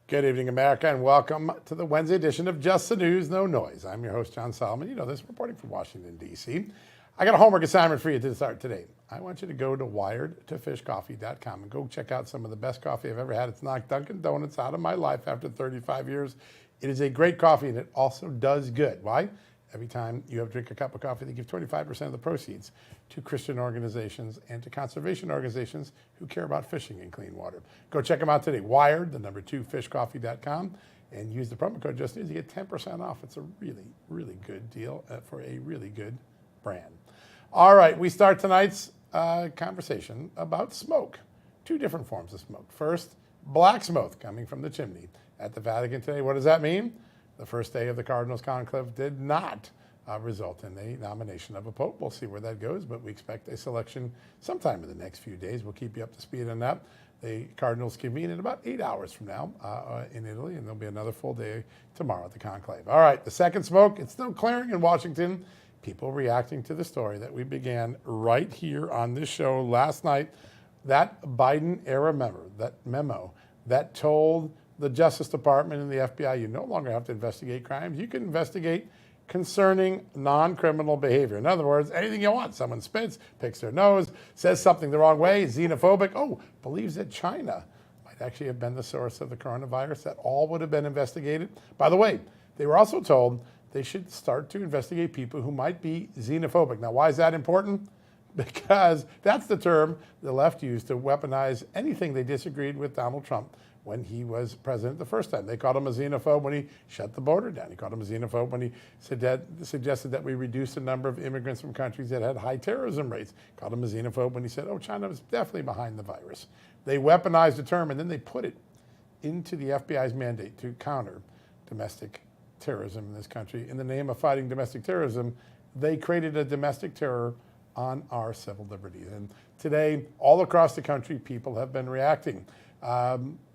Good evening, America, and welcome to the Wednesday edition of Just the News, No Noise. I'm your host, John Solomon. You know this, reporting from Washington, D.C. I got a homework assignment for you to start today. I want you to go to wiredtofishcoffee.com and go check out some of the best coffee I've ever had. It's knocked Dunkin' Donuts out of my life after 35 years. It is a great coffee, and it also does good. Why? Every time you have drink a cup of coffee, they give 25% of the proceeds to Christian organizations and to conservation organizations who care about fishing and clean water. Go check them out today. Wired, the number 2, fishcoffee.com, and use the promo code Just News. You get 10% off. It's a really, really good deal for a really good brand. All right, we start tonight's conversation about smoke. 2 different forms of smoke. First, black smoke coming from the chimney at the Vatican today. What does that mean? The first day of the Cardinals' conclave did not result in a nomination of a pope. We'll see where that goes, but we expect a selection sometime in the next few days. We'll keep you up to speed on that. The Cardinals convene in about 8 hours from now in Italy, and there'll be another full day tomorrow at the conclave. All right, the second smoke, it's still clearing in Washington. People reacting to the story that we began right here on this show last night. That Biden-era memo that told the Justice Department and the FBI, you no longer have to investigate crimes. You can investigate concerning non-criminal behavior. In other words, anything you want. Someone spits, picks their nose, says something the wrong way, xenophobic, believes that China might actually have been the source of the coronavirus. That all would have been investigated. By the way, they were also told they should start to investigate people who might be xenophobic. Now, why is that important? Because that's the term the left used to weaponize anything they disagreed with Donald Trump when he was president the first time. They called him a xenophobe when he shut the border down. He called him a xenophobe when he suggested that we reduce the number of immigrants from countries that had high terrorism rates. Called him a xenophobe when he said, China was definitely behind the virus. They weaponized the term, and then they put it into the FBI's mandate to counter domestic terrorism in this country. In the name of fighting domestic terrorism, they created a domestic terror on our civil liberties. And today, all across the country, people have been reacting.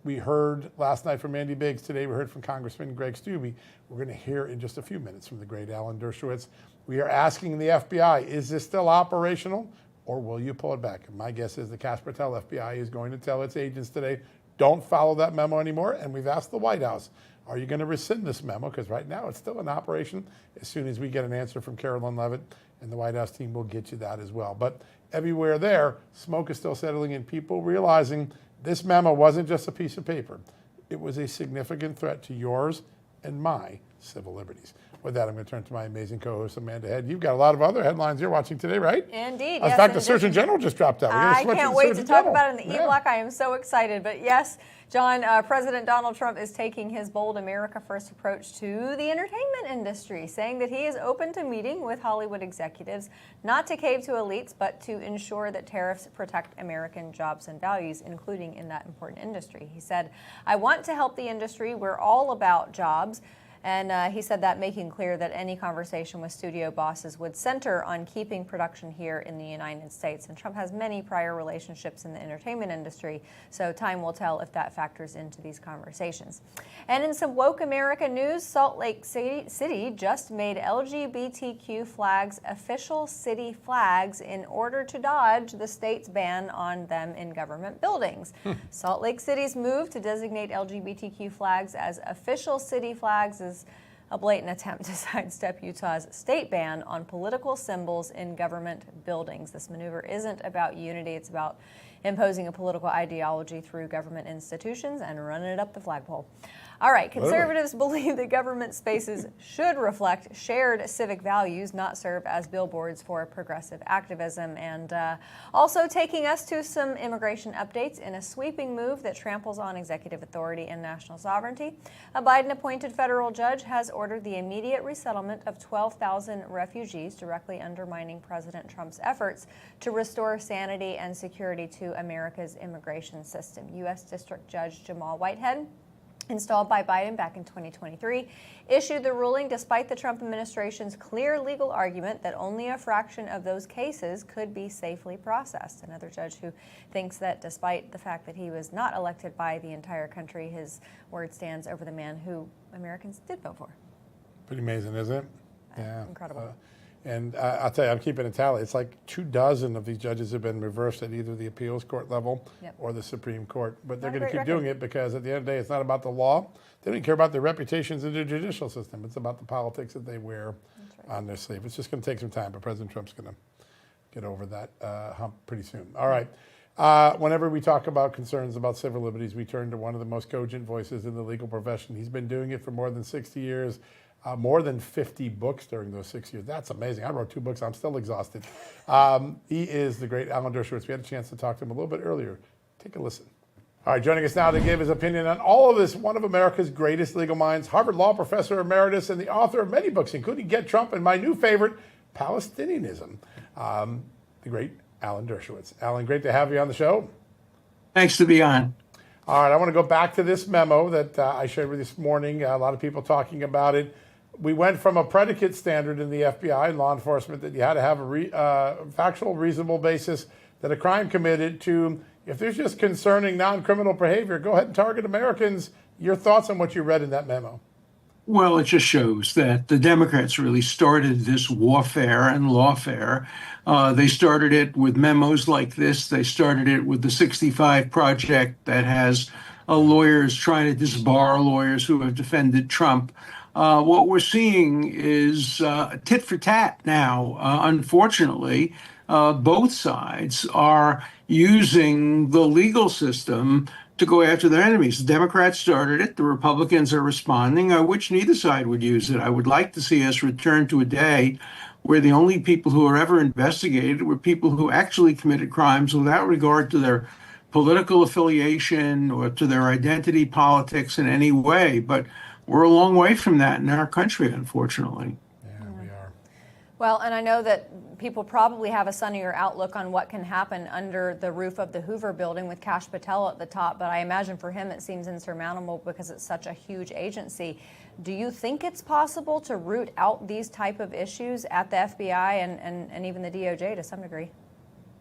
We heard last night from Andy Biggs. Today we heard from Congressman Greg Steube. We're going to hear in just a few minutes from the great Alan Dershowitz. We are asking the FBI, is this still operational or will you pull it back? And my guess is the Casper Patel FBI is going to tell its agents today, don't follow that memo anymore. And we've asked the White House, are you going to rescind this memo? Because right now it's still in operation. As soon as we get an answer from Carolyn Levitt and the White House team, will get you that as well. But everywhere there, smoke is still settling in. People realizing this memo wasn't just a piece of paper. It was a significant threat to yours and my civil liberties. With that, I'm going to turn to my amazing co-host, Amanda Head. You've got a lot of other headlines you're watching today, right? Indeed, In fact, the Surgeon General just dropped out. I can't wait to talk about it in the E-Block. I am so excited. But yes, John, President Donald Trump is taking his bold America First approach to the entertainment industry, saying that he is open to meeting with Hollywood executives, not to cave to elites, but to ensure that tariffs protect American jobs and values, including in that important industry. He said, I want to help the industry. We're all about jobs. And he said that, making clear that any conversation with studio bosses would center on keeping production here in the United States. And Trump has many prior relationships in the entertainment industry, so time will tell if that factors into these conversations. And in some woke America news, Salt Lake City just made LGBTQ flags official city flags in order to dodge the state's ban on them in government buildings. Salt Lake City's move to designate LGBTQ flags as official city flags is a blatant attempt to sidestep Utah's state ban on political symbols in government buildings. This maneuver isn't about unity, it's about imposing a political ideology through government institutions and running it up the flagpole. All right, conservatives believe that government spaces should reflect shared civic values, not serve as billboards for progressive activism. And also taking us to some immigration updates in a sweeping move that tramples on executive authority and national sovereignty. A Biden-appointed federal judge has ordered the immediate resettlement of 12,000 refugees, directly undermining President Trump's efforts to restore sanity and security to America's immigration system. U.S. District Judge Jamal Whitehead, installed by Biden back in 2023, issued the ruling despite the Trump administration's clear legal argument that only a fraction of those cases could be safely processed. Another judge who thinks that despite the fact that he was not elected by the entire country, his word stands over the man who Americans did vote for. Pretty amazing, isn't it? Yeah. Incredible. And I'll tell you, I'm keeping a tally. It's like 24 of these judges have been reversed at either the appeals court level or the Supreme Court. But they're going to keep doing it because at the end of the day, it's not about the law. They don't care about their reputations in the judicial system. It's about the politics that they wear on their sleeve. It's just going to take some time, but President Trump's going to get over that hump pretty soon. All right. Whenever we talk about concerns about civil liberties, we turn to one of the most cogent voices in the legal profession. He's been doing it for more than 60 years. More than 50 books during those 6 years. That's amazing. I wrote 2 books. I'm still exhausted. He is the great Alan Dershowitz. We had a chance to talk to him a little bit earlier. Take a listen. All right, joining us now to give his opinion on all of this, one of America's greatest legal minds, Harvard Law Professor Emeritus and the author of many books, including Get Trump and my new favorite, Palestinianism, the great Alan Dershowitz. Alan, great to have you on the show. Thanks to be on. All right, I want to go back to this memo that I shared with you this morning. A lot of people talking about it. We went from a predicate standard in the FBI and law enforcement that you had to have a factual, reasonable basis that a crime committed to, if there's just concerning non-criminal behavior, go ahead and target Americans. Your thoughts on what you read in that memo? Well, it just shows that the Democrats really started this warfare and lawfare. They started it with memos like this. They started it with the 65 Project that has lawyers trying to disbar lawyers who have defended Trump. What we're seeing is tit for tat now. Unfortunately, both sides are using the legal system to go after their enemies. The Democrats started it. The Republicans are responding. I wish neither side would use it. I would like to see us return to a day where the only people who are ever investigated were people who actually committed crimes without regard to their political affiliation or to their identity politics in any way. But we're a long way from that in our country, unfortunately. Yeah, we are. Well, and I know that people probably have a sunnier outlook on what can happen under the roof of the Hoover building with Kash Patel at the top, but I imagine for him it seems insurmountable because it's such a huge agency. Do you think it's possible to root out these type of issues at the FBI and even the DOJ to some degree?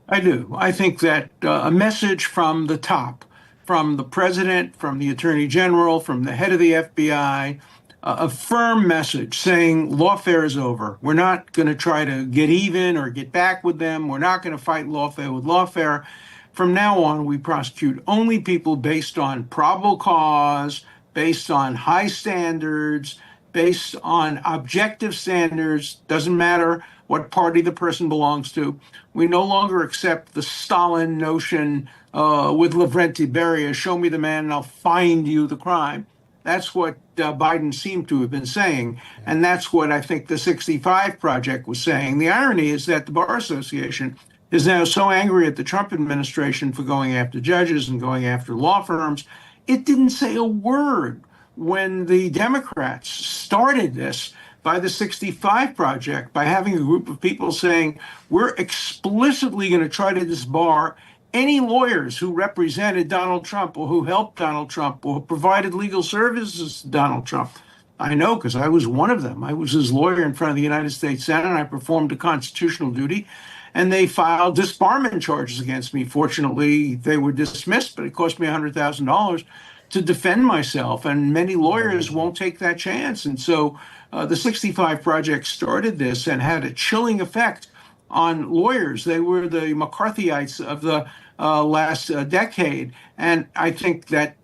I do. I think that a message from the top, from the president, from the attorney general, from the head of the FBI, a firm message saying lawfare is over. We're not going to try to get even or get back with them. We're not going to fight lawfare with lawfare. From now on, we prosecute only people based on probable cause, based on high standards, based on objective standards. Doesn't matter what party the person belongs to. We no longer accept the Stalin notion with Lavrenti Beria, show me the man and I'll find you the crime. That's what Biden seemed to have been saying. And that's what I think the 65 Project was saying. The irony is that the Bar Association is now so angry at the Trump administration for going after judges and going after law firms. It didn't say a word when the Democrats started this by the 65 Project, by having a group of people saying, we're explicitly going to try to disbar any lawyers who represented Donald Trump or who helped Donald Trump or provided legal services to Donald Trump. I know because I was one of them. I was his lawyer in front of the United States Senate, and I performed a constitutional duty, and they filed disbarment charges against me. Fortunately, they were dismissed, but it cost me $100,000 to defend myself, and many lawyers won't take that chance. And so the 65 Project started this and had a chilling effect on lawyers. They were the McCarthyites of the last decade. And I think that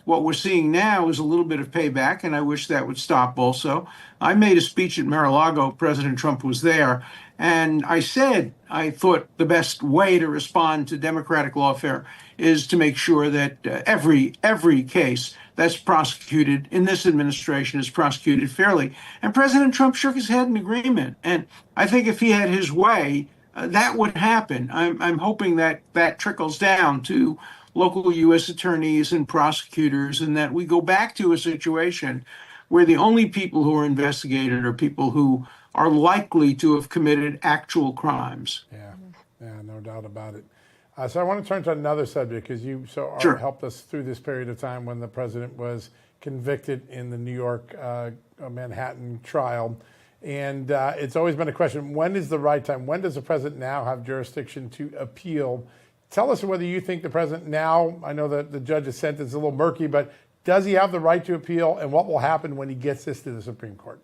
what we're seeing now is a little bit of payback, and I wish that would stop also. I made a speech at Mar-a-Lago. President Trump was there. And I said I thought the best way to respond to democratic lawfare is to make sure that every case that's prosecuted in this administration is prosecuted fairly. And President Trump shook his head in agreement. And I think if he had his way, that would happen. I'm hoping that that trickles down to local U.S. attorneys and prosecutors, and that we go back to a situation where the only people who are investigated are people who are likely to have committed actual crimes. Yeah, no doubt about it. So I want to turn to another subject because you Sure. helped us through this period of time when the president was convicted in the New York Manhattan trial. And it's always been a question, when is the right time? When does the president now have jurisdiction to appeal? Tell us whether you think the president now, I know that the judge's sentence is a little murky, but does he have the right to appeal, and what will happen when he gets this to the Supreme Court?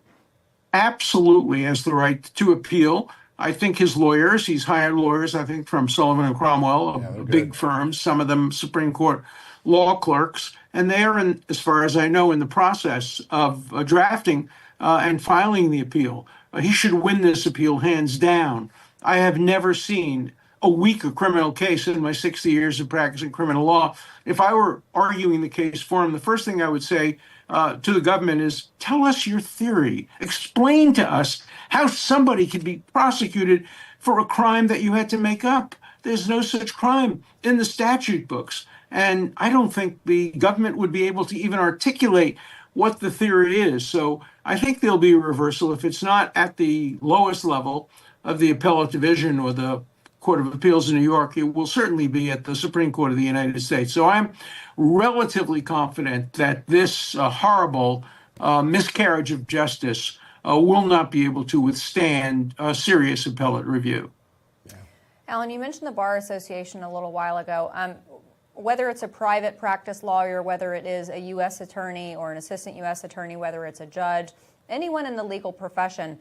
absolutely has the right to appeal. I think his lawyers, he's hired lawyers, I think, from Sullivan and Cromwell, they're big good. firms, some of them Supreme Court law clerks, and they are, as far as I know, in the process of drafting and filing the appeal. He should win this appeal hands down. I have never seen a weaker criminal case in my 60 years of practicing criminal law. If I were arguing the case for him, the first thing I would say to the government is, tell us your theory. Explain to us how somebody could be prosecuted for a crime that you had to make up. There's no such crime in the statute books. And I don't think the government would be able to even articulate what the theory is. So I think there'll be a reversal. If it's not at the lowest level of the appellate division or the Court of Appeals in New York, it will certainly be at the Supreme Court of the United States. So I'm relatively confident that this horrible miscarriage of justice will not be able to withstand a serious appellate review. Alan, you mentioned the Bar Association a little while ago. Whether it's a private practice lawyer, whether it is a U.S. attorney or an assistant U.S. attorney, whether it's a judge, anyone in the legal profession,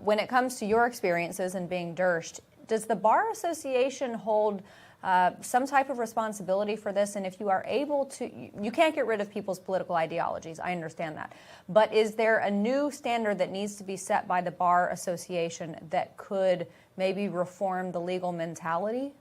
when it comes to your experiences in being Dershed, does the Bar Association hold some type of responsibility for this? And if you are able to, you can't get rid of people's political ideologies, I understand that. But is there a new standard that needs to be set by the Bar Association that could maybe reform the legal mentality?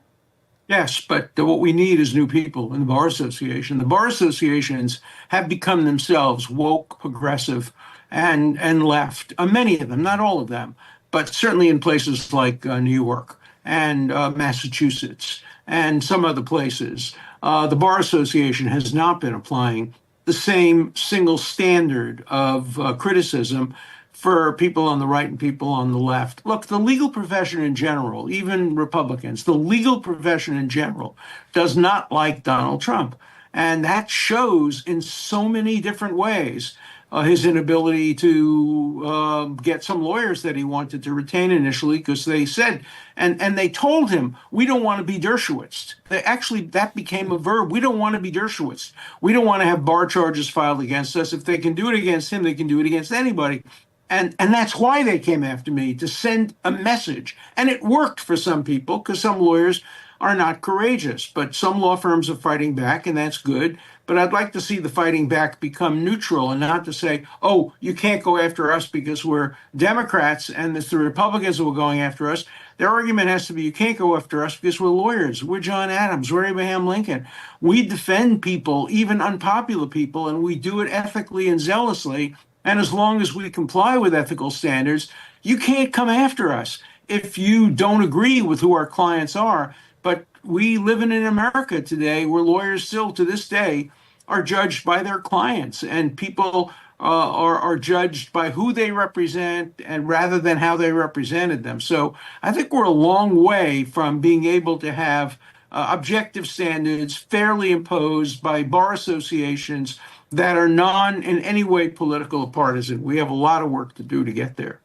Yes, but what we need is new people in the Bar Association. The Bar Associations have become themselves woke, progressive, and left. Many of them, not all of them, but certainly in places like New York and Massachusetts and some other places. The Bar Association has not been applying the same single standard of criticism for people on the right and people on the left. Look, the legal profession in general, even Republicans, the legal profession in general does not like Donald Trump. And that shows in so many different ways. His inability to get some lawyers that he wanted to retain initially, because they said, and they told him, we don't want to be Dershowitz. That became a verb. We don't want to be Dershowitz. We don't want to have bar charges filed against us. If they can do it against him, they can do it against anybody. And that's why they came after me, to send a message. And it worked for some people, because some lawyers are not courageous. But some law firms are fighting back, and that's good. But I'd like to see the fighting back become neutral and not to say, oh, you can't go after us because we're Democrats and it's the Republicans who are going after us. Their argument has to be, you can't go after us because we're lawyers. We're John Adams. We're Abraham Lincoln. We defend people, even unpopular people, and we do it ethically and zealously. And as long as we comply with ethical standards, you can't come after us if you don't agree with who our clients are. But we live in an America today where lawyers still to this day are judged by their clients, and people are judged by who they represent and rather than how they represented them. So I think we're a long way from being able to have objective standards fairly imposed by bar associations that are in any way political or partisan. We have a lot of work to do to get there.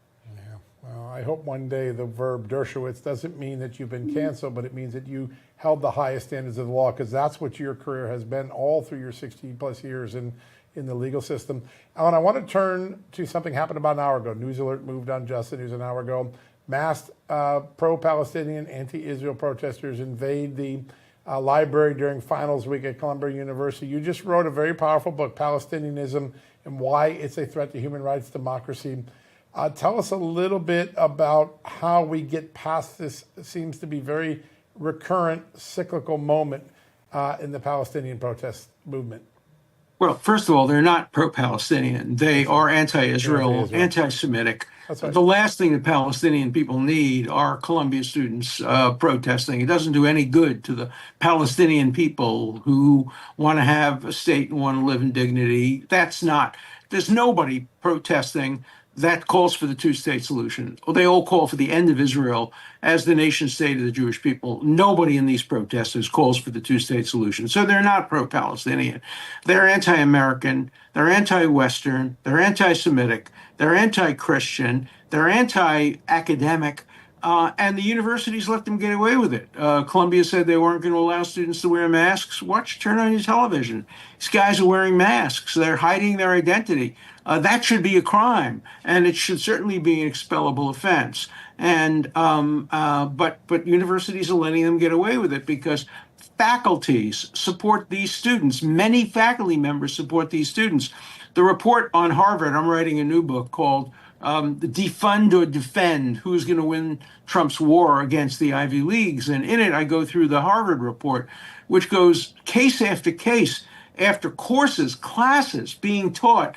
I hope one day the verb Dershowitz doesn't mean that you've been canceled, but it means that you held the highest standards of the law, because that's what your career has been all through your 60 plus years in the legal system. Alan, I want to turn to something happened about an hour ago. News Alert moved on Just the News an hour ago. Masked pro-Palestinian, anti-Israel protesters invade the library during finals week at Columbia University. You just wrote a very powerful book, Palestinianism and Why It's a Threat to Human Rights, Democracy. Tell us a little bit about how we get past this, seems to be very recurrent cyclical moment in the Palestinian protest movement. Well, first of all, they're not pro-Palestinian. They are anti-Israel, anti-Semitic. That's right. The last thing the Palestinian people need are Columbia students protesting. It doesn't do any good to the Palestinian people who want to have a state and want to live in dignity. There's nobody protesting that calls for the two-state solution. They all call for the end of Israel as the nation state of the Jewish people. Nobody in these protesters calls for the two-state solution. So they're not pro-Palestinian. They're anti-American, they're anti-Western, they're anti-Semitic, they're anti-Christian, they're anti-academic. and the universities let them get away with it. Columbia said they weren't going to allow students to wear masks. Turn on your television. These guys are wearing masks. They're hiding their identity. That should be a crime, and it should certainly be an expellable offense. And but universities are letting them get away with it because faculties support these students. Many faculty members support these students. The report on Harvard, I'm writing a new book called Defund or Defend, Who's Going to Win Trump's War Against the Ivy Leagues. And in it, I go through the Harvard report, which goes case after case after courses, classes being taught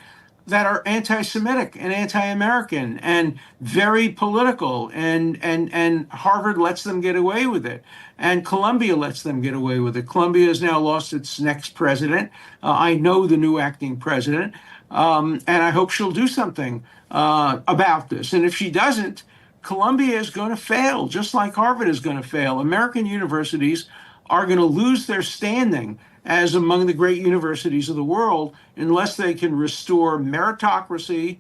that are anti-Semitic and anti-American and very political, and Harvard lets them get away with it, and Columbia lets them get away with it. Columbia has now lost its next president. I know the new acting president, and I hope she'll do something about this. And if she doesn't, Columbia is going to fail, just like Harvard is going to fail. American universities are going to lose their standing as among the great universities of the world unless they can restore meritocracy,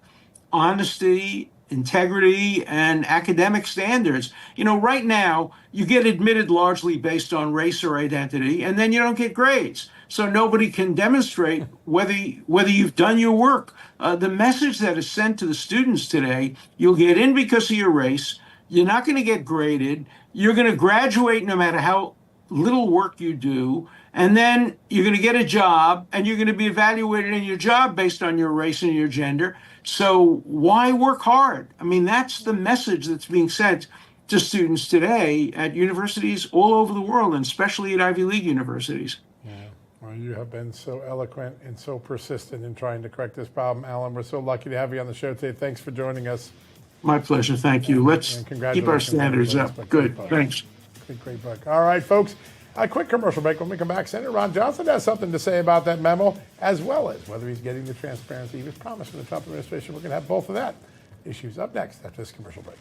honesty, integrity, and academic standards. You know, right now, you get admitted largely based on race or identity, and then you don't get grades. So nobody can demonstrate whether you've done your work. The message that is sent to the students today, you'll get in because of your race, you're not going to get graded, you're going to graduate no matter how little work you do, and then you're going to get a job, and you're going to be evaluated in your job based on your race and your gender. So why work hard? I mean, that's the message that's being sent to students today at universities all over the world, and especially at Ivy League universities. Yeah. Well, you have been so eloquent and so persistent in trying to correct this problem, Alan. We're so lucky to have you on the show today. Thanks for joining us. My pleasure. Thank you. Let's keep our standards up. Good. Thanks. Great book. All right, folks. A quick commercial break. When we come back, Senator Ron Johnson has something to say about that memo, as well as whether he's getting the transparency he was promised from the Trump administration. We're going to have both of that issues up next after this commercial break.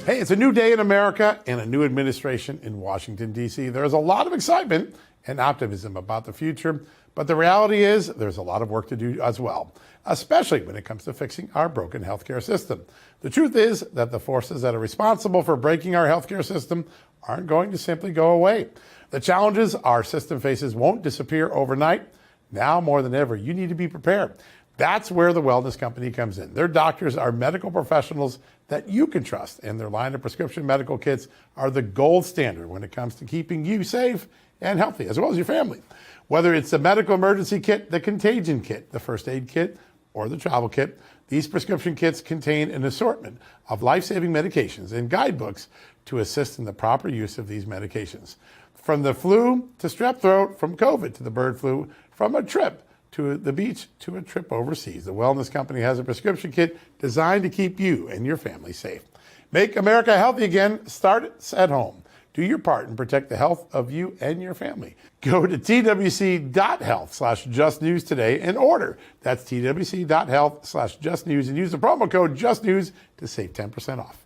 Hey, it's a new day in America and a new administration in Washington, D.C. There's a lot of excitement and optimism about the future, but the reality is there's a lot of work to do as well, especially when it comes to fixing our broken healthcare system. The truth is that the forces that are responsible for breaking our healthcare system aren't going to simply go away. The challenges our system faces won't disappear overnight. Now more than ever, you need to be prepared. That's where the Wellness Company comes in. Their doctors are medical professionals that you can trust, and their line of prescription medical kits are the gold standard when it comes to keeping you safe and healthy, as well as your family. Whether it's the medical emergency kit, the contagion kit, the first aid kit, or the travel kit, these prescription kits contain an assortment of life-saving medications and guidebooks to assist in the proper use of these medications. From the flu to strep throat, from COVID to the bird flu, from a trip to the beach to a trip overseas, the Wellness Company has a prescription kit designed to keep you and your family safe. Make America healthy again. Start at home. Do your part and protect the health of you and your family. Go to twc.health/justnews today and order. That's twc.health/justnews and use the promo code JUSTNEWS to save 10% off.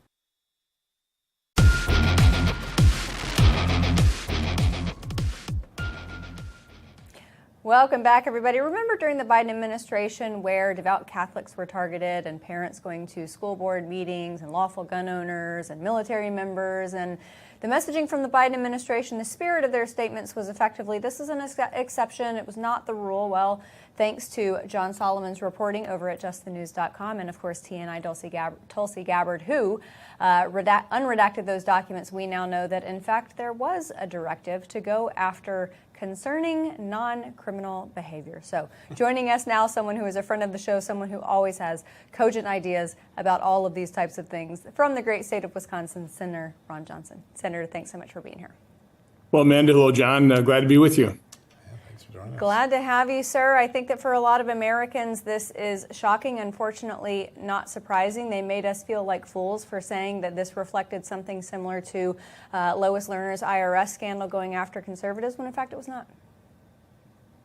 Welcome back, everybody. Remember during the Biden administration where devout Catholics were targeted and parents going to school board meetings and lawful gun owners and military members, and the messaging from the Biden administration, the spirit of their statements was effectively, this is an exception, it was not the rule. Well, thanks to John Solomon's reporting over at justthenews.com and, of course, TNI Tulsi Gabbard, who unredacted those documents, we now know that, in fact, there was a directive to go after concerning non-criminal behavior. So joining us now, someone who is a friend of the show, someone who always has cogent ideas about all of these types of things, from the great state of Wisconsin, Senator Ron Johnson. Senator, thanks so much for being here. Well, Amanda, hello, John. Glad to be with you. Glad to have you, sir. I think that for a lot of Americans, this is shocking, unfortunately not surprising. They made us feel like fools for saying that this reflected something similar to Lois Lerner's IRS scandal going after conservatives, when in fact it was not.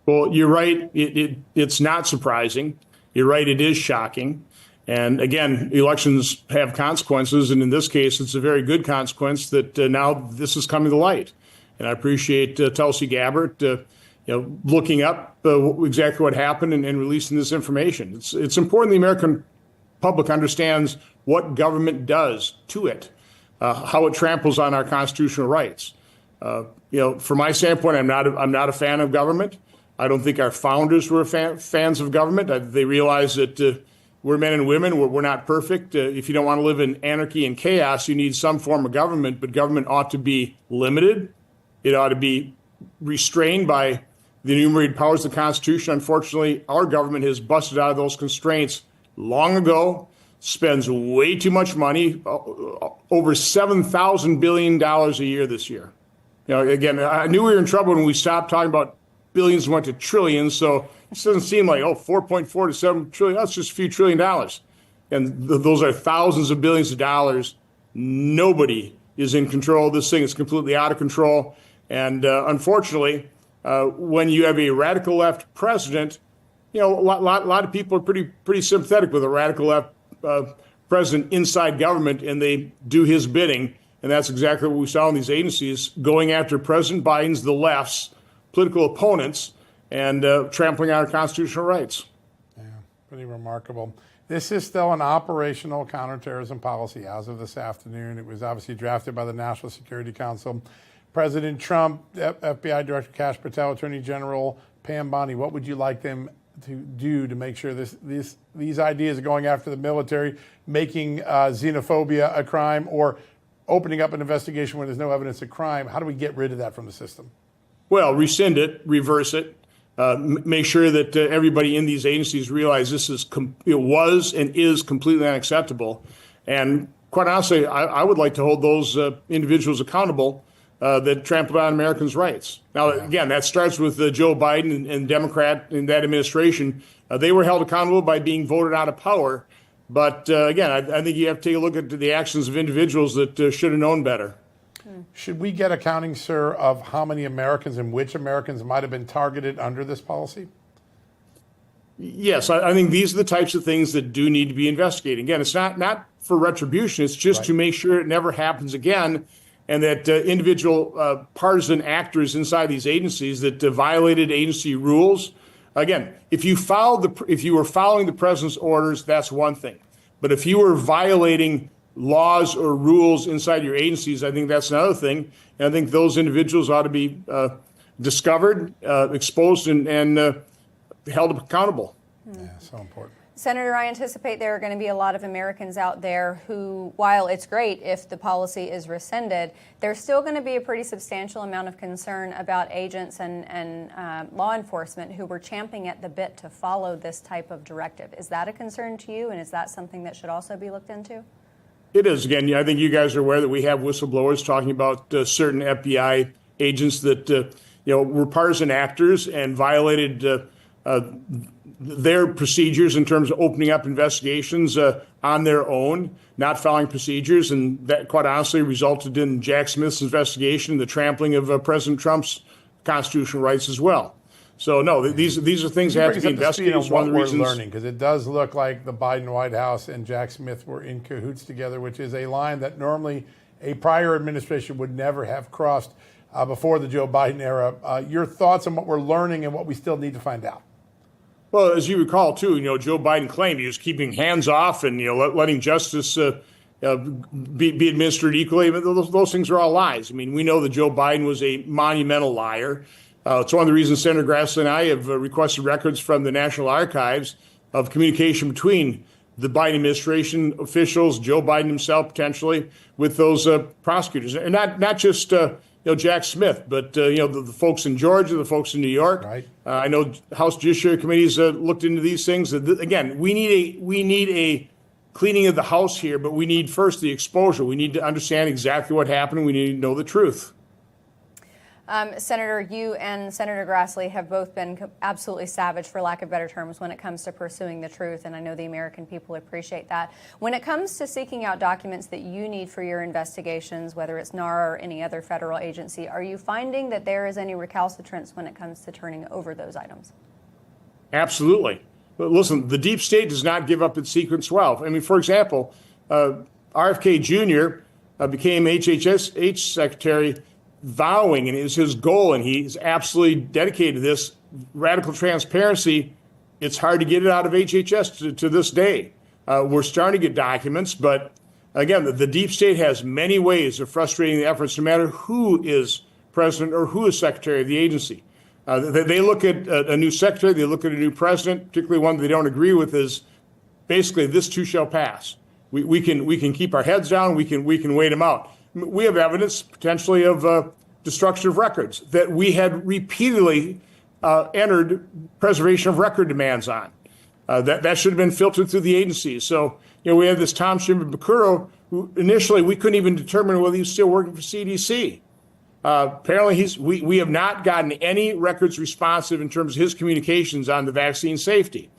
Well, you're right. It's not surprising. You're right. It is shocking. And again, elections have consequences. And in this case, it's a very good consequence that now this is coming to light. And I appreciate Tulsi Gabbard looking up exactly what happened and releasing this information. It's important the American public understands what government does to it, how it tramples on our constitutional rights. From my standpoint, I'm not a fan of government. I don't think our founders were fans of government. They realized that we're men and women. We're not perfect. If you don't want to live in anarchy and chaos, you need some form of government, but government ought to be limited. It ought to be restrained by the enumerated powers of the Constitution. Unfortunately, our government has busted out of those constraints long ago, spends way too much money, over $7,000 billion a year this year. Again, I knew we were in trouble when we stopped talking about billions and went to trillions. So it doesn't seem like, 4.4 to 7 trillion, that's just a few $1 trillion. And those are thousands of billions of dollars. Nobody is in control. This thing is completely out of control. And unfortunately, when you have a radical left president, a lot of people are pretty sympathetic with a radical left president inside government, and they do his bidding. And that's exactly what we saw in these agencies, going after President Biden's, the left's political opponents, and trampling on our constitutional rights. Yeah, pretty remarkable. This is still an operational counterterrorism policy as of this afternoon. It was obviously drafted by the National Security Council. President Trump, FBI Director Kash Patel, Attorney General Pam Bondi, what would you like them to do to make sure these ideas of going after the military, making xenophobia a crime, or opening up an investigation when there's no evidence of crime? How do we get rid of that from the system? Well, rescind it, reverse it, make sure that everybody in these agencies realize this was and is completely unacceptable. And quite honestly, I would like to hold those individuals accountable that trampled on Americans' rights. Now, again, that starts with Joe Biden and Democrat in that administration. They were held accountable by being voted out of power. But again, I think you have to take a look at the actions of individuals that should have known better. Should we get accounting, sir, of how many Americans and which Americans might have been targeted under this policy? Yes, I think these are the types of things that do need to be investigated. Again, it's not for retribution. It's just to make sure it never happens again, and that individual partisan actors inside these agencies that violated agency rules. Again, if you were following the president's orders, that's one thing. But if you were violating laws or rules inside your agencies, I think that's another thing. And I think those individuals ought to be discovered, exposed, and held accountable. Yeah, so important. Senator, I anticipate there are going to be a lot of Americans out there who, while it's great if the policy is rescinded, there's still going to be a pretty substantial amount of concern about agents and law enforcement who were champing at the bit to follow this type of directive. Is that a concern to you, and is that something that should also be looked into? It is. Again, I think you guys are aware that we have whistleblowers talking about certain FBI agents that were partisan actors and violated their procedures in terms of opening up investigations on their own, not following procedures, and that quite honestly resulted in Jack Smith's investigation, the trampling of President Trump's constitutional rights as well. So no, these are things that have to be investigated. It's one of the reasons we're learning, because it does look like the Biden White House and Jack Smith were in cahoots together, which is a line that normally a prior administration would never have crossed before the Joe Biden era. Your thoughts on what we're learning and what we still need to find out? Well, as you recall, too, Joe Biden claimed he was keeping hands off and letting justice be administered equally. But those things are all lies. I mean, we know that Joe Biden was a monumental liar. It's one of the reasons Senator Grassley and I have requested records from the National Archives of communication between the Biden administration officials, Joe Biden himself potentially, with those prosecutors, and not just Jack Smith, but the folks in Georgia, the folks in New York. Right. I know House Judiciary Committees looked into these things. Again, we need a cleaning of the house here, but we need first the exposure. We need to understand exactly what happened. We need to know the truth. Senator, you and Senator Grassley have both been absolutely savage, for lack of better terms, when it comes to pursuing the truth, and I know the American people appreciate that. When it comes to seeking out documents that you need for your investigations, whether it's NARA or any other federal agency, are you finding that there is any recalcitrance when it comes to turning over those items? Absolutely. But listen, the deep state does not give up its secrets well. I mean, for example, RFK Jr. Became HHS Secretary vowing, and it's his goal, and he's absolutely dedicated to this radical transparency. It's hard to get it out of HHS to this day. We're starting to get documents, but again, the deep state has many ways of frustrating the efforts, no matter who is president or who is secretary of the agency. They look at a new secretary, they look at a new president, particularly one they don't agree with, is basically this too shall pass. We can keep our heads down, we can wait them out. We have evidence potentially of destruction of records that we had repeatedly entered preservation of record demands on. That should have been filtered through the agencies. So, we have this Tom Shimabukuro, who initially we couldn't even determine whether he was still working for CDC. Apparently, we have not gotten any records responsive in terms of his communications on the vaccine safety.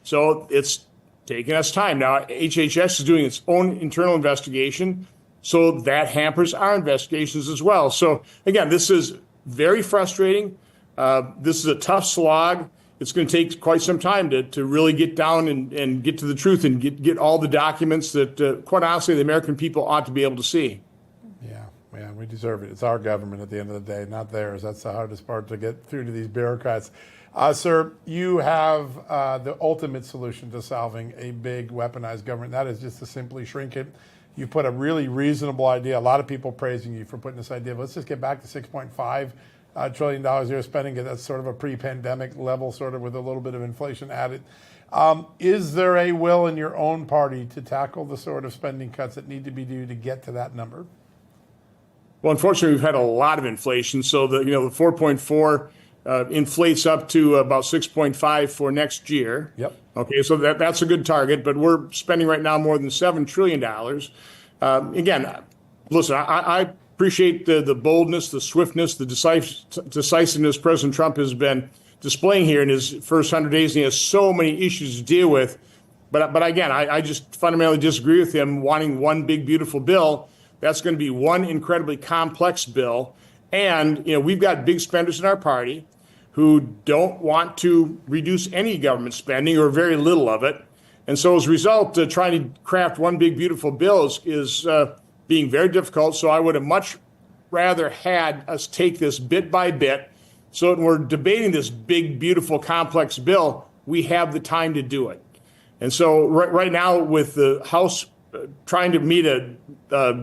So it's taking us time. Now, HHS is doing its own internal investigation, so that hampers our investigations as well. So again, this is very frustrating. This is a tough slog. It's going to take quite some time to really get down and get to the truth and get all the documents that, quite honestly, the American people ought to be able to see. Yeah, we deserve it. It's our government at the end of the day, not theirs. That's the hardest part to get through to these bureaucrats. Sir, you have the ultimate solution to solving a big weaponized government. That is just to simply shrink it. You put a really reasonable idea. A lot of people praising you for putting this idea. Let's just get back to $6.5 trillion you're spending. That's sort of a pre-pandemic level, sort of with a little bit of inflation added. Is there a will in your own party to tackle the sort of spending cuts that need to be due to get to that number? Well, unfortunately, we've had a lot of inflation. So the 4.4 inflates up to about 6.5 for next year. Yep. Okay, so that's a good target, but we're spending right now more than $7 trillion. Again, listen, I appreciate the boldness, the swiftness, the decisiveness President Trump has been displaying here in his first 100 days, and he has so many issues to deal with. But again, I just fundamentally disagree with him wanting one big, beautiful bill. That's going to be one incredibly complex bill. And, we've got big spenders in our party who don't want to reduce any government spending or very little of it. And so as a result, trying to craft one big, beautiful bill is being very difficult. So I would have much rather had us take this bit by bit. So when we're debating this big, beautiful, complex bill, we have the time to do it. And so right now with the House trying to meet a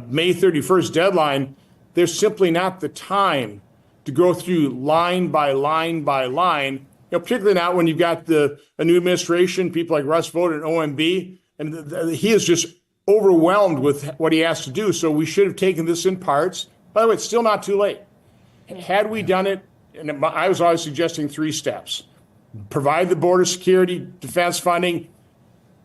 May 31st deadline, there's simply not the time to go through line by line by line, particularly not when you've got a new administration, people like Russ Vought and OMB, and he is just overwhelmed with what he has to do. So we should have taken this in parts. By the way, it's still not too late. Had we done it, and I was always suggesting 3 steps: provide the border security, defense funding.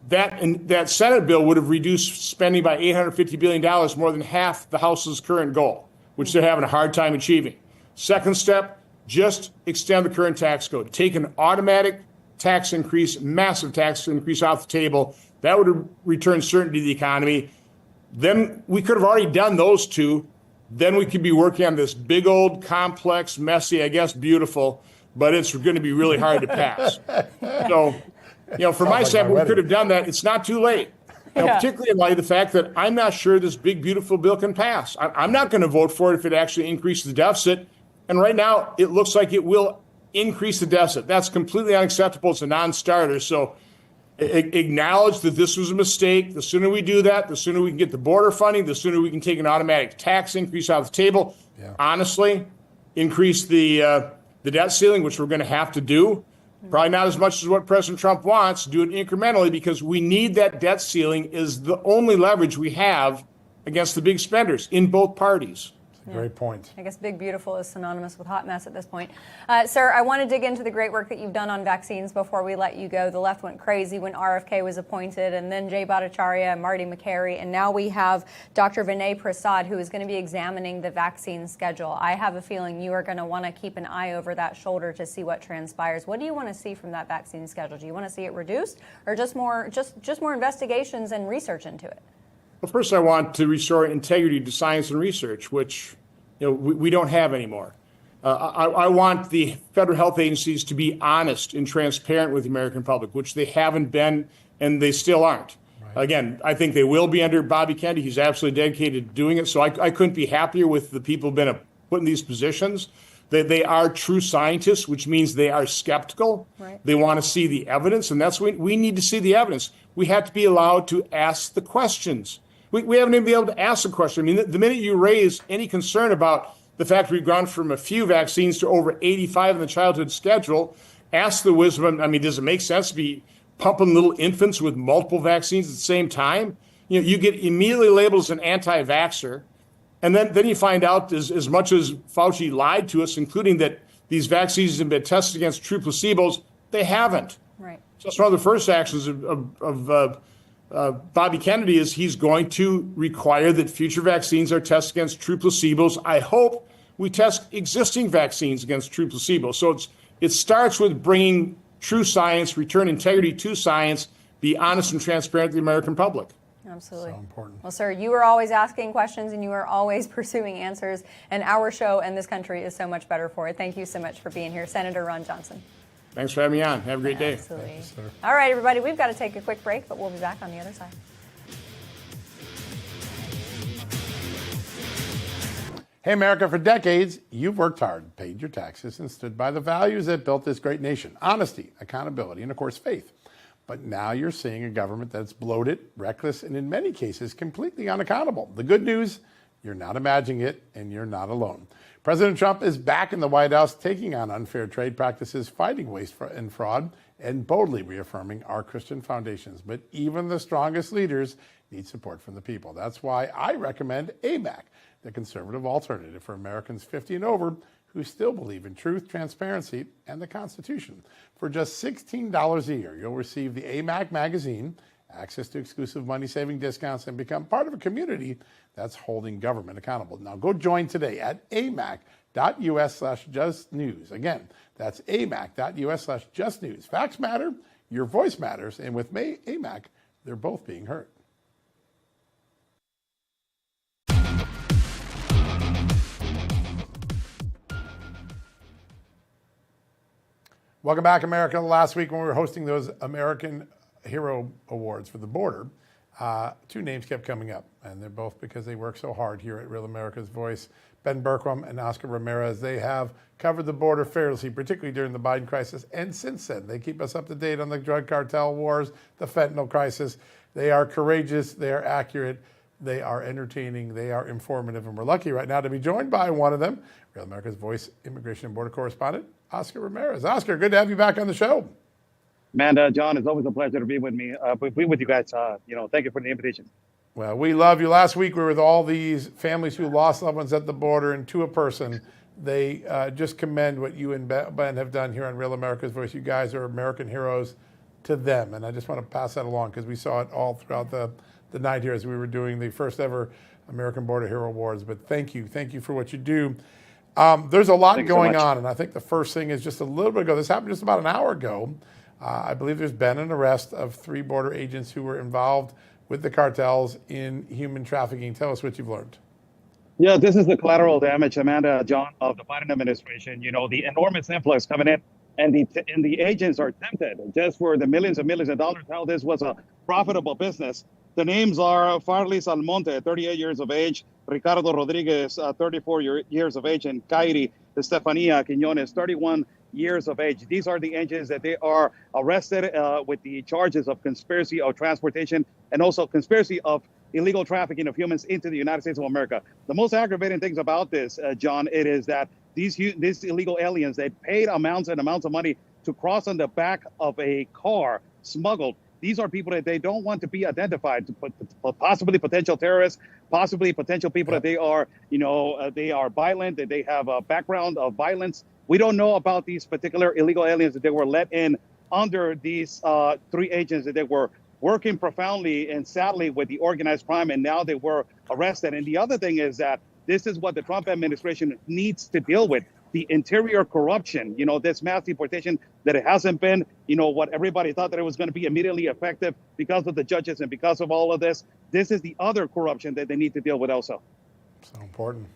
That Senate bill would have reduced spending by $850 billion, more than half the House's current goal, which they're having a hard time achieving. Second step, just extend the current tax code. Take an automatic tax increase, massive tax increase off the table. That would have returned certainty to the economy. Then we could have already done those 2. Then we could be working on this big old complex, messy, I guess beautiful, but it's going to be really hard to pass. So, for my side, we could have done that. It's not too late. Particularly in light of the fact that I'm not sure this big, beautiful bill can pass. I'm not going to vote for it if it actually increases the deficit. And right now, it looks like it will increase the deficit. That's completely unacceptable. It's a non-starter. So acknowledge that this was a mistake. The sooner we do that, the sooner we can get the border funding, the sooner we can take an automatic tax increase off the table. Yeah. Honestly, increase the debt ceiling, which we're going to have to do. Probably not as much as what President Trump wants. Do it incrementally because we need that debt ceiling is the only leverage we have against the big spenders in both parties. Great point. I guess big, beautiful is synonymous with hot mess at this point. Sir, I want to dig into the great work that you've done on vaccines before we let you go. The left went crazy when RFK was appointed, and then Jay Bhattacharya and Marty Makary, and now we have Dr. Vinay Prasad, who is going to be examining the vaccine schedule. I have a feeling you are going to want to keep an eye over that shoulder to see what transpires. What do you want to see from that vaccine schedule? Do you want to see it reduced, or just more investigations and research into it? Well, first, I want to restore integrity to science and research, which we don't have anymore. I want the federal health agencies to be honest and transparent with the American public, which they haven't been, and they still aren't. Right. Again, I think they will be under Bobby Kennedy. He's absolutely dedicated to doing it. So I couldn't be happier with the people who've been put in these positions. They are true scientists, which means they are skeptical. Right. They want to see the evidence, and that's when we need to see the evidence. We have to be allowed to ask the questions. We haven't even been able to ask the question. I mean, the minute you raise any concern about the fact we've gone from a few vaccines to over 85 in the childhood schedule, ask the wisdom. I mean, does it make sense to be pumping little infants with multiple vaccines at the same time? You get immediately labeled as an anti-vaxxer. And then you find out, as much as Fauci lied to us, including that these vaccines have been tested against true placebos, they haven't. Right. So that's one of the first actions of Bobby Kennedy is he's going to require that future vaccines are tested against true placebos. I hope we test existing vaccines against true placebos. So it starts with bringing true science, return integrity to science, be honest and transparent to the American public. Absolutely. So important. Well, sir, you are always asking questions and you are always pursuing answers, and our show and this country is so much better for it. Thank you so much for being here, Senator Ron Johnson. Thanks for having me on. Have a great day. Absolutely. Sir. All right, everybody, we've got to take a quick break, but we'll be back on the other side. Hey, America, for decades, you've worked hard, paid your taxes, and stood by the values that built this great nation: honesty, accountability, and, of course, faith. But now you're seeing a government that's bloated, reckless, and in many cases, completely unaccountable. The good news, you're not imagining it, and you're not alone. President Trump is back in the White House, taking on unfair trade practices, fighting waste and fraud, and boldly reaffirming our Christian foundations. But even the strongest leaders need support from the people. That's why I recommend AMAC, the conservative alternative for Americans 50 and over who still believe in truth, transparency, and the Constitution. For just $16 a year, you'll receive the AMAC magazine, access to exclusive money-saving discounts, and become part of a community that's holding government accountable. Now go join today at amac.us/justnews. Again, that's amac.us/justnews. Facts matter, your voice matters, and with AMAC, they're both being heard. Welcome back, America. Last week when we were hosting those American Hero Awards for the border, two names kept coming up, and they're both because they work so hard here at Real America's Voice. Ben Bergquam and Oscar Ramirez, they have covered the border fearlessly, particularly during the Biden crisis, and since then. They keep us up to date on the drug cartel wars, the fentanyl crisis. They are courageous, they are accurate, they are entertaining, they are informative, and we're lucky right now to be joined by one of them, Real America's Voice Immigration and Border Correspondent, Oscar Ramirez. Oscar, good to have you back on the show. Man, John, it's always a pleasure to be with me, be with you guys. Thank you for the invitation. Well, we love you. Last week we were with all these families who lost loved ones at the border, and to a person, they just commend what you and Ben have done here on Real America's Voice. You guys are American heroes to them, and I just want to pass that along because we saw it all throughout the night here as we were doing the first ever American Border Hero Awards. But thank you for what you do. There's a lot going on, and I think the first thing is just a little bit ago. This happened just about an hour ago. I believe there's been an arrest of 3 border agents who were involved with the cartels in human trafficking. Tell us what you've learned. Yeah, this is the collateral damage, Amanda, John, of the Biden administration. You know, the enormous influx coming in, and the agents are tempted just for the millions and millions of dollars. How this was a profitable business. The names are Farley Salmonte, 38 years of age, Ricardo Rodriguez, 34 years of age, and Kairi Estefania Quiñones, 31 years of age. These are the agents that they are arrested with the charges of conspiracy of transportation and also conspiracy of illegal trafficking of humans into the United States of America. The most aggravating things about this, John, it is that these illegal aliens, they paid amounts and amounts of money to cross on the back of a car smuggled. These are people that they don't want to be identified, possibly potential terrorists, possibly potential people that they are violent, that they have a background of violence. We don't know about these particular illegal aliens that they were let in under these 3 agents that they were working profoundly and sadly with the organized crime, and now they were arrested. And the other thing is that this is what the Trump administration needs to deal with. The interior corruption, this mass deportation, that it hasn't been, what everybody thought that it was going to be immediately effective because of the judges and because of all of this. This is the other corruption that they need to deal with also. So important.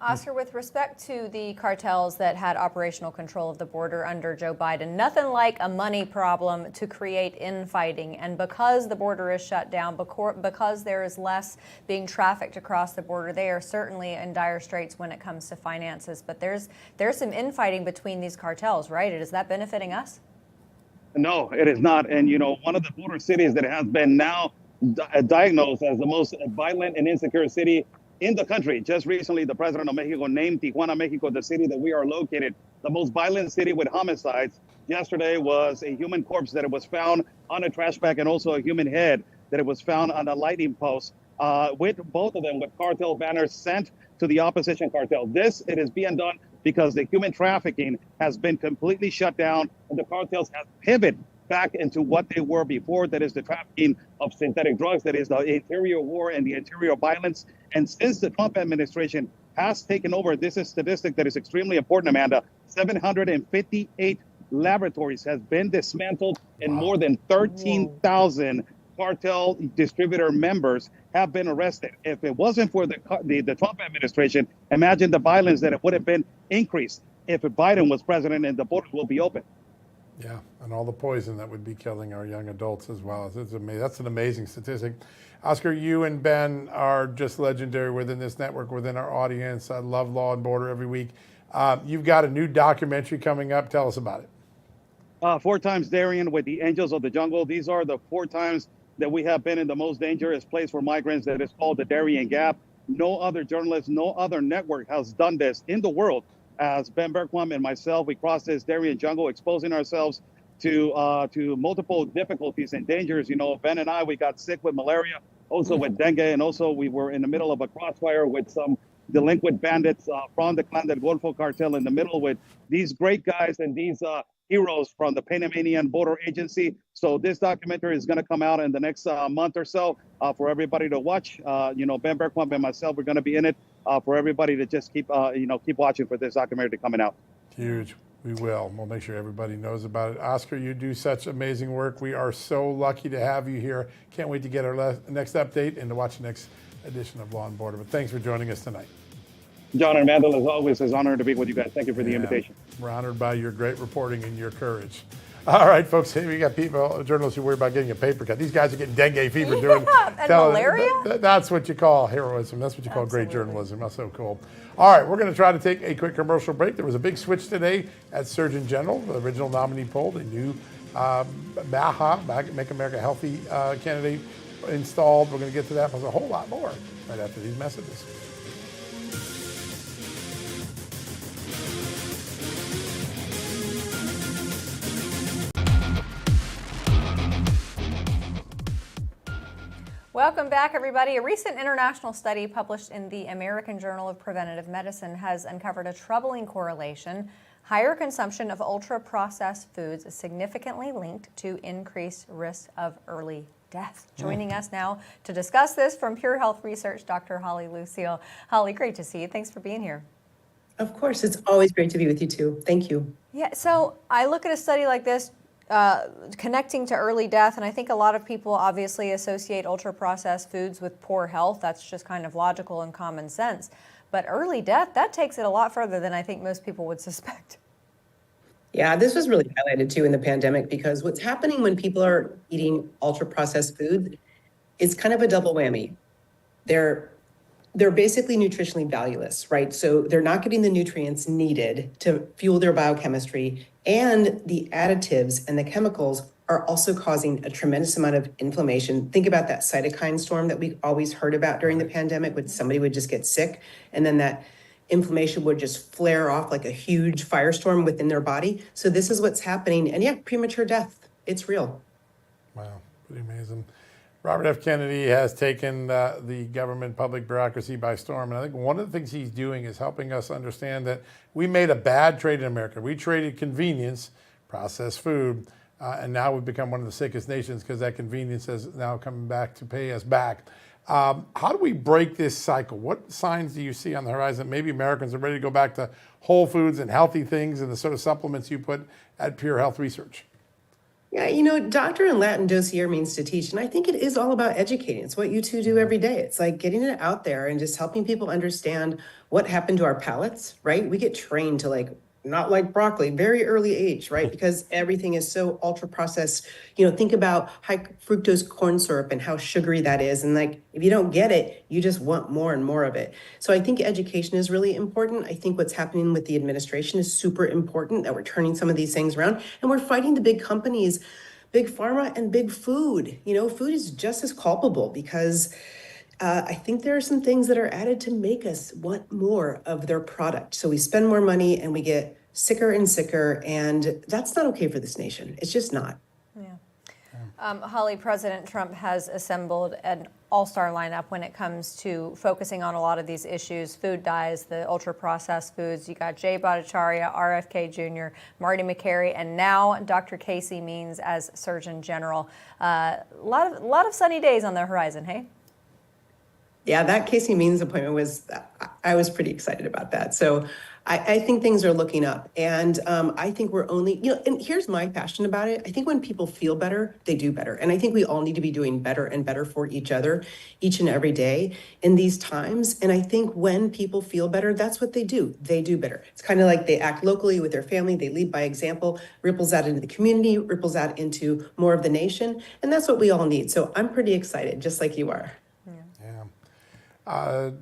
Oscar, with respect to the cartels that had operational control of the border under Joe Biden, nothing like a money problem to create infighting. And because the border is shut down, because there is less being trafficked across the border, they are certainly in dire straits when it comes to finances. But there's some infighting between these cartels, right? Is that benefiting us? No, it is not. And, one of the border cities that has been now diagnosed as the most violent and insecure city in the country. Just recently, the president of Mexico named Tijuana, Mexico, the city that we are located, the most violent city with homicides. Yesterday was a human corpse that it was found on a trash bag, and also a human head that it was found on a lighting post, with both of them with cartel banners sent to the opposition cartel. It is being done because the human trafficking has been completely shut down, and the cartels have pivoted back into what they were before, that is the trafficking of synthetic drugs, that is the interior war and the interior violence. And since the Trump administration has taken over, this is a statistic that is extremely important, Amanda, 758 laboratories has been dismantled, and more than 13,000 cartel distributor members have been arrested. If it wasn't for the Trump administration, imagine the violence that it would have been increased if Biden was president and the borders will be open. Yeah, and all the poison that would be killing our young adults as well. It's amazing. That's an amazing statistic. Oscar, you and Ben are just legendary within this network, within our audience. I love Law and Border every week. You've got a new documentary coming up. Tell us about it. 4 times Darien with the Angels of the Jungle. These are the 4 times that we have been in the most dangerous place for migrants, that is called the Darien Gap. No other journalist, no other network has done this in the world. As Ben Bergquam and myself, we crossed this Darien jungle, exposing ourselves to multiple difficulties and dangers. Ben and I, we got sick with malaria, also with dengue, and also we were in the middle of a crossfire with some delinquent bandits from the Clan del Golfo cartel in the middle, with these great guys and these heroes from the Panamanian Border Agency. So this documentary is going to come out in the next month or so for everybody to watch. Ben Bergquam and myself, we're going to be in it for everybody to just keep watching for this documentary coming out. Huge. We will. We'll make sure everybody knows about it. Oscar, you do such amazing work. We are so lucky to have you here. Can't wait to get our next update and to watch the next edition of Law and Border. But thanks for joining us tonight. John and Amanda, as always, it's an honor to be with you guys. Thank you for the invitation. We're honored by your great reporting and your courage. All right, folks, we got people, journalists who worry about getting a paper cut. These guys are getting dengue fever doing and malaria? That's what you call heroism. That's what you call great journalism. That's so cool. All right, we're going to try to take a quick commercial break. There was a big switch today at Surgeon General, the original nominee poll. The new MAHA, Make America Healthy candidate installed. We're going to get to that plus a whole lot more right after these messages. Welcome back, everybody. A recent international study published in the American Journal of Preventive Medicine has uncovered a troubling correlation. Higher consumption of ultra-processed foods is significantly linked to increased risk of early death. Joining us now to discuss this from Pure Health Research, Dr. Holly Lucille. Holly, great to see you. Thanks for being here. Of course, it's always great to be with you too. Thank you. Yeah, so I look at a study like this, connecting to early death, and I think a lot of people obviously associate ultra-processed foods with poor health. That's just kind of logical and common sense. But early death, that takes it a lot further than I think most people would suspect. Yeah, this was really highlighted too in the pandemic, because what's happening when people are eating ultra-processed foods is kind of a double whammy. They're basically nutritionally valueless, right? So they're not getting the nutrients needed to fuel their biochemistry, and the additives and the chemicals are also causing a tremendous amount of inflammation. Think about that cytokine storm that we always heard about during the pandemic, when somebody would just get sick and then that inflammation would just flare off like a huge firestorm within their body. So this is what's happening. And yeah, premature death, it's real. Wow, pretty amazing. Robert F. Kennedy has taken the government public bureaucracy by storm. And I think one of the things he's doing is helping us understand that we made a bad trade in America. We traded convenience, processed food, and now we've become one of the sickest nations because that convenience has now come back to pay us back. How do we break this cycle? What signs do you see on the horizon? Maybe Americans are ready to go back to whole foods and healthy things and the sort of supplements you put at Pure Health Research. Yeah, you know, doctor in Latin docere means to teach. And I think it is all about educating. It's what you two do every day. It's like getting it out there and just helping people understand what happened to our palates, right? We get trained to like not like broccoli, very early age, right? Because everything is so ultra processed. You know, think about high fructose corn syrup and how sugary that is. And like, if you don't get it, you just want more and more of it. So I think education is really important. I think what's happening with the administration is super important, that we're turning some of these things around and we're fighting the big companies, big pharma and big food. You know, food is just as culpable because I think there are some things that are added to make us want more of their product. So we spend more money and we get sicker and sicker, and that's not okay for this nation. It's just not. Holly, President Trump has assembled an all-star lineup when it comes to focusing on a lot of these issues, food dyes, the ultra-processed foods. You got Jay Bhattacharya, RFK Jr., Marty McCary, and now Dr. Casey Means as Surgeon General. A lot of sunny days on the horizon, hey? Yeah, that Casey Means appointment I was pretty excited about that. So I think things are looking up. And I think we're only, you know, and here's my passion about it. I think when people feel better, they do better. And I think we all need to be doing better and better for each other each and every day in these times. And I think when people feel better, that's what they do. They do better. It's kind of like they act locally with their family. They lead by example, ripples out into the community, ripples out into more of the nation. And that's what we all need. So I'm pretty excited, just like you are.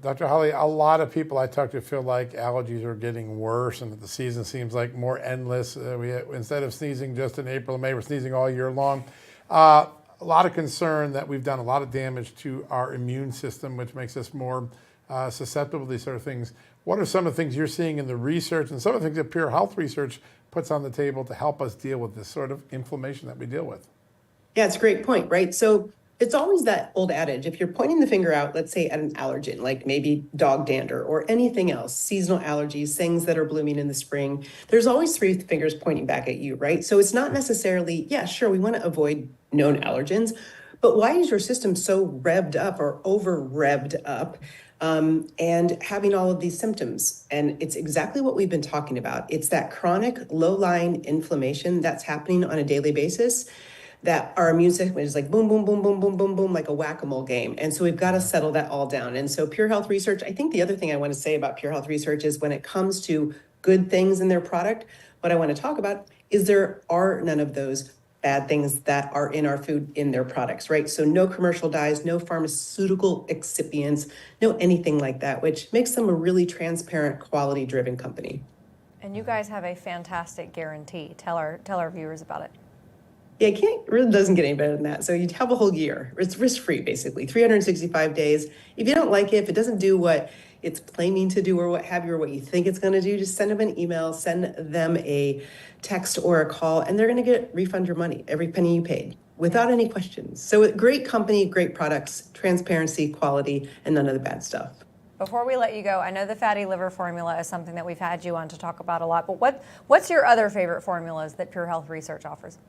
Dr. Holly, a lot of people I talk to feel like allergies are getting worse and that the season seems like more endless. Instead of sneezing just in April and May, we're sneezing all year long. A lot of concern that we've done a lot of damage to our immune system, which makes us more susceptible to these sort of things. What are some of the things you're seeing in the research and some of the things that Pure Health Research puts on the table to help us deal with this sort of inflammation that we deal with? Yeah, it's a great point, right? So it's always that old adage. If you're pointing the finger out, let's say at an allergen, like maybe dog dander or anything else, seasonal allergies, things that are blooming in the spring, there's always three fingers pointing back at you, right? So it's not necessarily, yeah, sure, we want to avoid known allergens, but why is your system so revved up or over revved up and having all of these symptoms? And it's exactly what we've been talking about. It's that chronic low-lying inflammation that's happening on a daily basis, that our immune system is like boom, boom, boom, boom, boom, boom, boom, like a whack-a-mole game. And so we've got to settle that all down. And so Pure Health Research, I think the other thing I want to say about Pure Health Research is when it comes to good things in their product, what I want to talk about is there are none of those bad things that are in our food in their products, right? So no commercial dyes, no pharmaceutical excipients, no anything like that, which makes them a really transparent, quality-driven company. And you guys have a fantastic guarantee. Tell our viewers about it. Yeah, it really doesn't get any better than that. So you have a whole year. It's risk-free, basically, 365 days. If you don't like it, if it doesn't do what it's claiming to do or what have you, or what you think it's going to do, just send them an email, send them a text or a call, and they're going to refund your money, every penny you paid, without any questions. So great company, great products, transparency, quality, and none of the bad stuff. Before we let you go, I know the fatty liver formula is something that we've had you on to talk about a lot, but what's your other favorite formulas that Pure Health Research offers?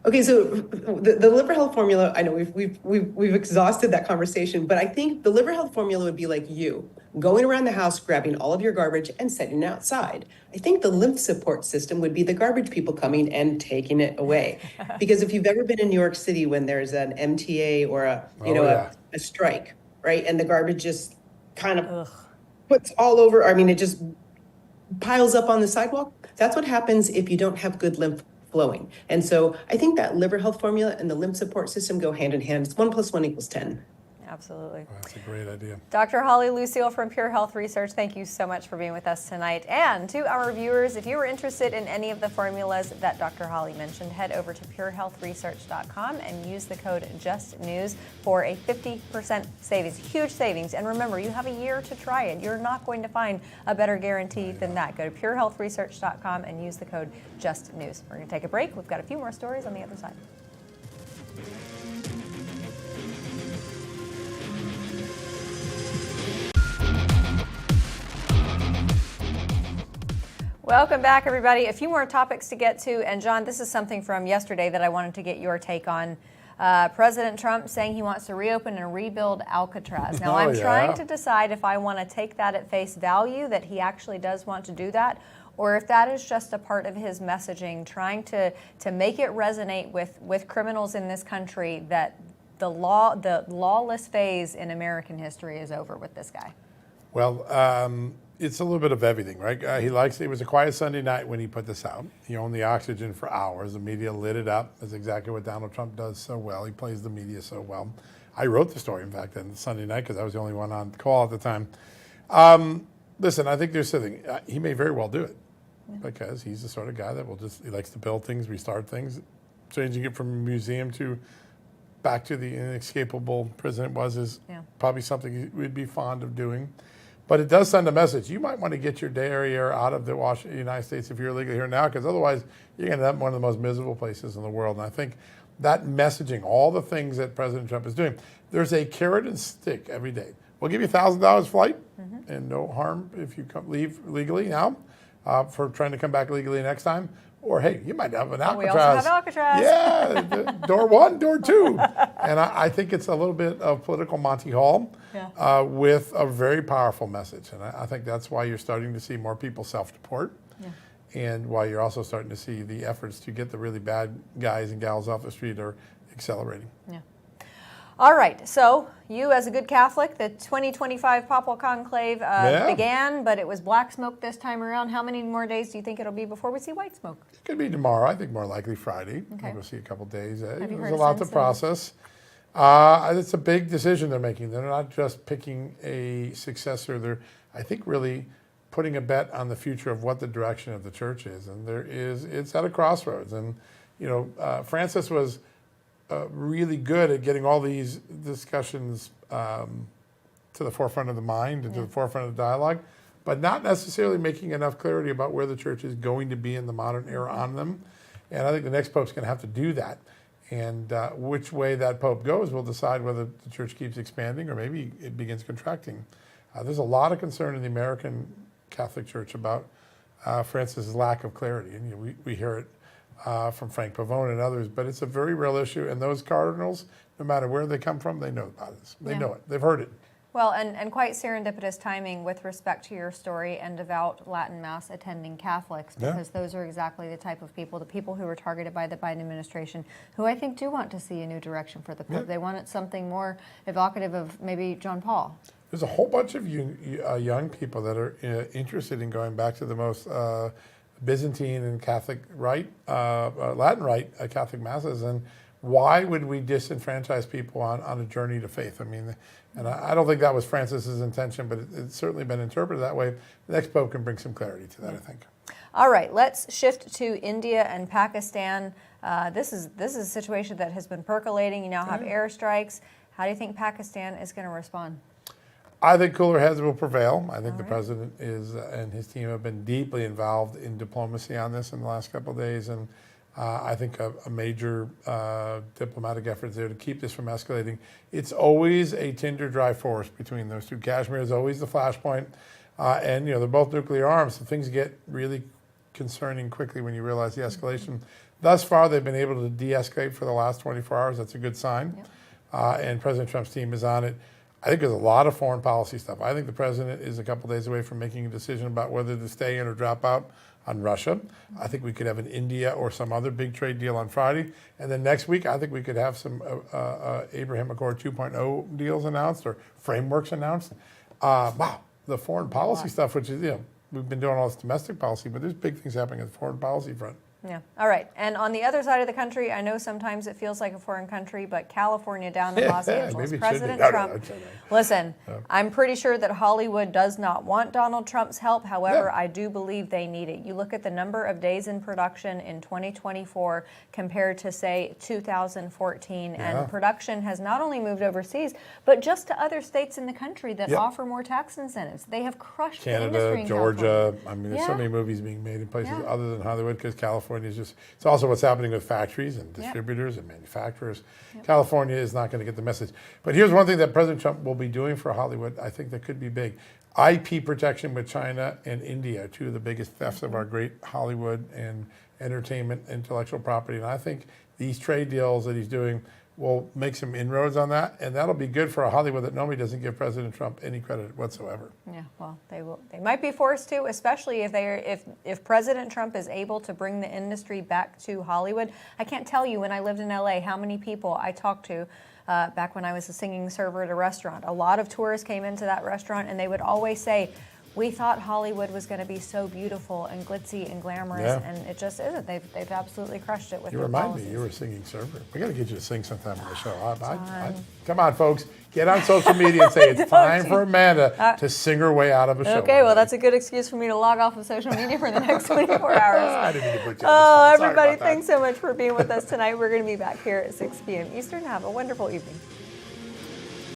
Okay, so the liver health formula, I know we've exhausted that conversation, but I think the liver health formula would be like you going around the house, grabbing all of your garbage and setting it outside. I think the lymph support system would be the garbage people coming and taking it away. Because if you've ever been in New York City when there's an MTA or a strike, right, and the garbage just kind of puts all over, I mean, it just piles up on the sidewalk. That's what happens if you don't have good lymph flowing. And so I think that liver health formula and the lymph support system go hand in hand. It's 1 + 1 = 10. Absolutely. Well, that's a great idea. Dr. Holly Lucille from Pure Health Research, thank you so much for being with us tonight. And to our viewers, if you were interested in any of the formulas that Dr. Holly mentioned, head over to purehealthresearch.com and use the code JUSTNEWS for a 50% savings, huge savings. And remember, you have a year to try it. You're not going to find a better guarantee than that. Go to purehealthresearch.com and use the code JUSTNEWS. We're going to take a break. We've got a few more stories on the other side. Welcome back, everybody. A few more topics to get to. And John, this is something from yesterday that I wanted to get your take on. President Trump saying he wants to reopen and rebuild Alcatraz. Now, Oh, I'm yeah. trying to decide if I want to take that at face value, that he actually does want to do that, or if that is just a part of his messaging, trying to make it resonate with criminals in this country that the lawless phase in American history is over with this guy. Well, it's a little bit of everything, right? It was a quiet Sunday night when he put this out. He owned the oxygen for hours. The media lit it up. That's exactly what Donald Trump does so well. He plays the media so well. I wrote the story, in fact, on Sunday night because I was the only one on call at the time. Listen, I think there's something. He may very well do it because he's the sort of guy that he likes to build things, restart things. Changing it from a museum to back to the inescapable prison it was is probably something he would be fond of doing. But it does send a message. You might want to get your derriere out of the United States if you're illegally here now, because otherwise you're going to end up in one of the most miserable places in the world. And I think that messaging, all the things that President Trump is doing, there's a carrot and stick every day. We'll give you $1,000 flight and no harm if you leave legally now for trying to come back legally next time. Or, hey, you might have an Alcatraz. We also have Alcatraz. Yeah, door 1, door 2. And I think it's a little bit of political Monty Hall with a very powerful message. And I think that's why you're starting to see more people self-deport. And why you're also starting to see the efforts to get the really bad guys and gals off the street are accelerating. All right, so you as a good Catholic, the 2025 Papal Conclave began, but it was black smoke this time around. How many more days do you think it'll be before we see white smoke? It could be tomorrow. I think more likely Friday. Okay. We'll see a couple days. you There's heard a lot to since then? process. It's a big decision they're making. They're not just picking a successor. They're, I think, really putting a bet on the future of what the direction of the church is. And it's at a crossroads. And, Francis was really good at getting all these discussions to the forefront of the mind and to the forefront of the dialogue, but not necessarily making enough clarity about where the church is going to be in the modern era on them. And I think the next pope's going to have to do that. And which way that pope goes will decide whether the church keeps expanding or maybe it begins contracting. There's a lot of concern in the American Catholic Church about Francis's lack of clarity. And we hear it from Frank Pavone and others, but it's a very real issue. And those cardinals, no matter where they come from, they know about this. They know it. They've heard it. Well, and quite serendipitous timing with respect to your story and devout Latin Mass attending Catholics, because those are exactly the type of people, the people who were targeted by the Biden administration, who I think do want to see a new direction for the Pope. They wanted something more evocative of maybe John Paul. There's a whole bunch of young people that are interested in going back to the most Byzantine and Catholic Rite, Latin Rite Catholic Masses, and why would we disenfranchise people on a journey to faith? I mean, and I don't think that was Francis's intention, but it's certainly been interpreted that way. The next pope can bring some clarity to that, I think. All right, let's shift to India and Pakistan. This is a situation that has been percolating. You now have airstrikes. How do you think Pakistan is going to respond? I think cooler heads will prevail. I think the president and his team have been deeply involved in diplomacy on this in the last couple of days, and I think a major diplomatic effort is there to keep this from escalating. It's always a tinder dry force between those two. Kashmir is always the flashpoint, and they're both nuclear armed, so things get really concerning quickly when you realize the escalation. Thus far, they've been able to de-escalate for the last 24 hours. That's a good sign, and President Trump's team is on it. I think there's a lot of foreign policy stuff. I think the president is a couple days away from making a decision about whether to stay in or drop out on Russia. I think we could have an India or some other big trade deal on Friday. And then next week, I think we could have some Abraham Accord 2.0 deals announced or frameworks announced. Wow, the foreign policy stuff, which is, we've been doing all this domestic policy, but there's big things happening at the foreign policy front. Yeah. All right. And on the other side of the country, I know sometimes it feels like a foreign country, but California down in Los Angeles, maybe it President should be. Trump. Listen, I'm pretty sure that Hollywood does not want Donald Trump's help. However, I do believe they need it. You look at the number of days in production in 2024 compared to, say, 2014, and production has not only moved overseas, but just to other states in the country that offer more tax incentives. They have crushed the industry Canada, in Georgia. California. I mean, there's so many movies being made in places other than Hollywood because California is just, it's also what's happening with factories and distributors and manufacturers. California is not going to get the message. But here's one thing that President Trump will be doing for Hollywood, I think that could be big. IP protection with China and India, two of the biggest thefts of our great Hollywood and entertainment intellectual property. And I think these trade deals that he's doing will make some inroads on that, and that'll be good for a Hollywood that normally doesn't give President Trump any credit whatsoever. Yeah, well, they might be forced to, especially if President Trump is able to bring the industry back to Hollywood. I can't tell you when I lived in LA how many people I talked to back when I was a singing server at a restaurant. A lot of tourists came into that restaurant, and they would always say, we thought Hollywood was going to be so beautiful and glitzy and glamorous, Yeah. and it just isn't. They've absolutely crushed it with You their remind policies. me, you were a singing server. We got to get you to sing sometime on the show. Come on, folks. Get on social media and say it's time for Amanda to sing her way out of a show. Okay, well, that's a good excuse for me to log off of social media for the next 24 hours. I didn't mean to put you on the Oh, spot. Sorry everybody, about that. thanks so much for being with us tonight. We're going to be back here at 6 p.m. Eastern. Have a wonderful evening.